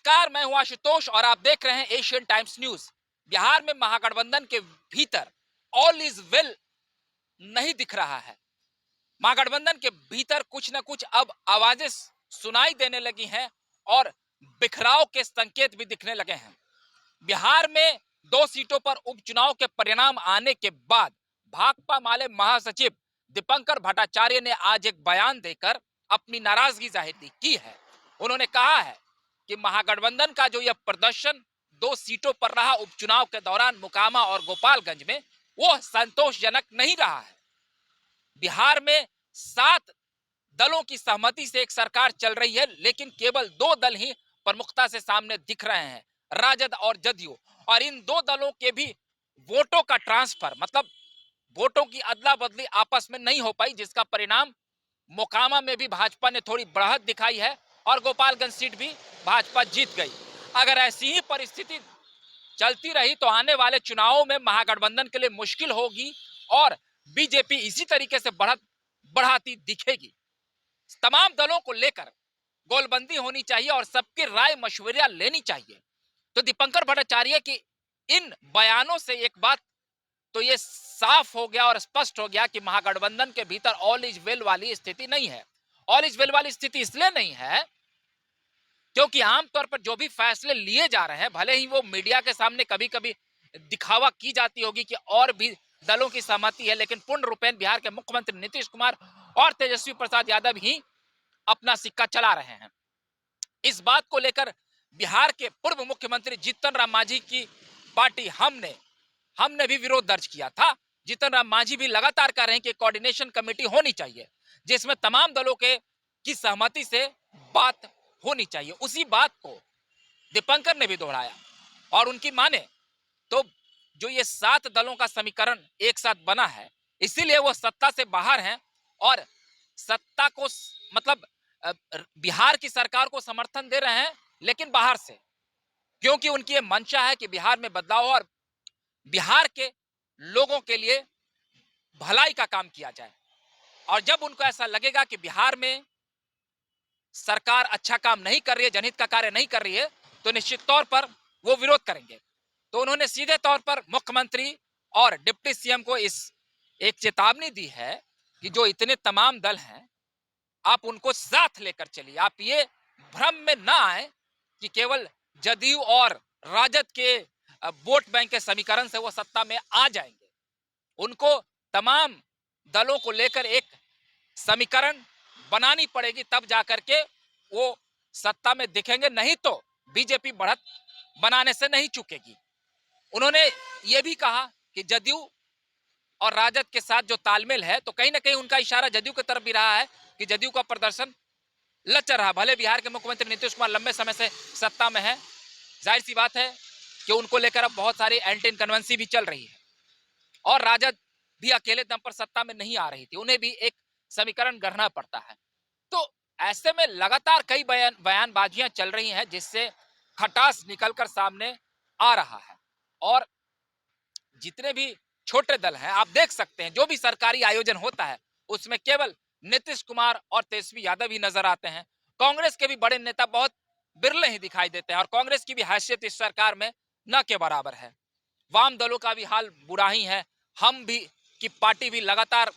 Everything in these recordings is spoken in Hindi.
नमस्कार, मैं हूं आशुतोष और आप देख रहे हैं एशियन टाइम्स न्यूज। बिहार में महागठबंधन के भीतर ऑल इज वेल नहीं दिख रहा है। महागठबंधन के भीतर कुछ न कुछ अब आवाजें सुनाई देने लगी हैं और बिखराव के संकेत भी दिखने लगे हैं। बिहार में 2 सीटों पर उपचुनाव के परिणाम आने के बाद भाकपा माले महासचिव दीपंकर भट्टाचार्य ने आज एक बयान देकर अपनी नाराजगी जाहिर की है। उन्होंने कहा है कि महागठबंधन का जो यह प्रदर्शन 2 सीटों पर रहा उपचुनाव के दौरान मोकामा और गोपालगंज में, वो संतोषजनक नहीं रहा है। बिहार में 7 दलों की सहमति से एक सरकार चल रही है, लेकिन केवल 2 दल ही प्रमुखता से सामने दिख रहे हैं, राजद और जदयू। और इन 2 दलों के भी वोटों का ट्रांसफर, मतलब वोटों की अदला बदली आपस में नहीं हो पाई, जिसका परिणाम मोकामा में भी भाजपा ने थोड़ी बढ़त दिखाई है और गोपालगंज सीट भी भाजपा जीत गई। अगर ऐसी ही परिस्थिति चलती रही तो आने वाले चुनावों में महागठबंधन के लिए मुश्किल होगी और बीजेपी इसी तरीके से बढ़ाती दिखेगी। तमाम दलों को लेकर गोलबंदी होनी चाहिए और सबकी राय मशवरा लेनी चाहिए। तो दीपंकर भट्टाचार्य की इन बयानों से एक बात तो ये साफ हो गया और स्पष्ट हो गया कि महागठबंधन के भीतर ऑल इज वेल वाली स्थिति नहीं है। ऑल इज वेल वाली स्थिति इसलिए नहीं है क्योंकि आमतौर पर जो भी फैसले लिए जा रहे हैं, भले ही वो मीडिया के सामने कभी कभी दिखावा की जाती होगी कि और भी दलों की सहमति है, लेकिन पूर्ण रूपेण बिहार के मुख्यमंत्री नीतीश कुमार और तेजस्वी प्रसाद यादव ही अपना सिक्का चला रहे हैं। इस बात को लेकर बिहार के पूर्व मुख्यमंत्री जीतन राम मांझी की पार्टी हमने भी विरोध दर्ज किया था। जीतन राम मांझी भी लगातार कह रहे हैं कि कोऑर्डिनेशन कमेटी होनी चाहिए जिसमें तमाम दलों के की सहमति से बात होनी चाहिए। उसी बात को दीपंकर ने भी दोहराया और उनकी माने तो जो ये 7 दलों का समीकरण एक साथ बना है, इसीलिए वो सत्ता से बाहर हैं और सत्ता को मतलब बिहार की सरकार को समर्थन दे रहे हैं, लेकिन बाहर से, क्योंकि उनकी ये मंशा है कि बिहार में बदलाव हो और बिहार के लोगों के लिए भलाई का काम किया जाए। और जब उनको ऐसा लगेगा कि बिहार में सरकार अच्छा काम नहीं कर रही है, जनहित का कार्य नहीं कर रही है, तो निश्चित तौर पर वो विरोध करेंगे। तो उन्होंने सीधे तौर पर मुख्यमंत्री और डिप्टी सीएम को इस एक चेतावनी दी है कि जो इतने तमाम दल हैं, आप उनको साथ लेकर चलिए। आप ये भ्रम में ना आए कि केवल जदयू और राजद के वोट बैंक के समीकरण से वो सत्ता में आ जाएंगे। उनको तमाम दलों को लेकर एक समीकरण बनानी पड़ेगी, तब जाकर के वो सत्ता में दिखेंगे, नहीं तो बीजेपी बढ़त बनाने से नहीं चूकेगी। उन्होंने ये भी कहा कि जदयू और राजद के साथ जो तालमेल है, तो कहीं ना कहीं उनका इशारा जदयू की तरफ भी रहा है कि जदयू का प्रदर्शन लचर रहा। भले बिहार के मुख्यमंत्री नीतीश कुमार लंबे समय से सत्ता में है, जाहिर सी बात है कि उनको लेकर अब बहुत सारी एंटी इनकन्वेंसी भी चल रही है और राजद भी अकेले दम पर सत्ता में नहीं आ रही थी, उन्हें भी एक समीकरण गढ़ना पड़ता है। तो ऐसे में लगातार कई बयानबाजियां चल रही हैं जिससे खटास निकलकर सामने आ रहा है। और जितने भी छोटे दल हैं, आप देख सकते हैं जो भी सरकारी आयोजन होता है उसमें केवल नीतीश कुमार और तेजस्वी यादव ही नजर आते हैं। कांग्रेस के भी बड़े नेता बहुत बिरले ही दिखाई देते हैं और कांग्रेस की भी हैसियत इस सरकार में न के बराबर है। वाम दलों का भी हाल बुरा ही है। हम भी की पार्टी भी लगातार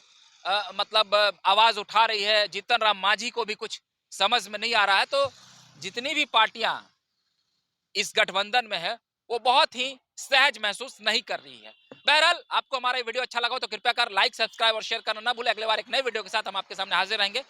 आवाज उठा रही है। जीतन राम मांझी को भी कुछ समझ में नहीं आ रहा है। तो जितनी भी पार्टियां इस गठबंधन में है वो बहुत ही सहज महसूस नहीं कर रही है। बहरहाल, आपको हमारा वीडियो अच्छा लगा हो तो कृपया कर लाइक, सब्सक्राइब और शेयर करना ना भूलें। अगले बार एक नए वीडियो के साथ हम आपके सामने हाजिर रहेंगे।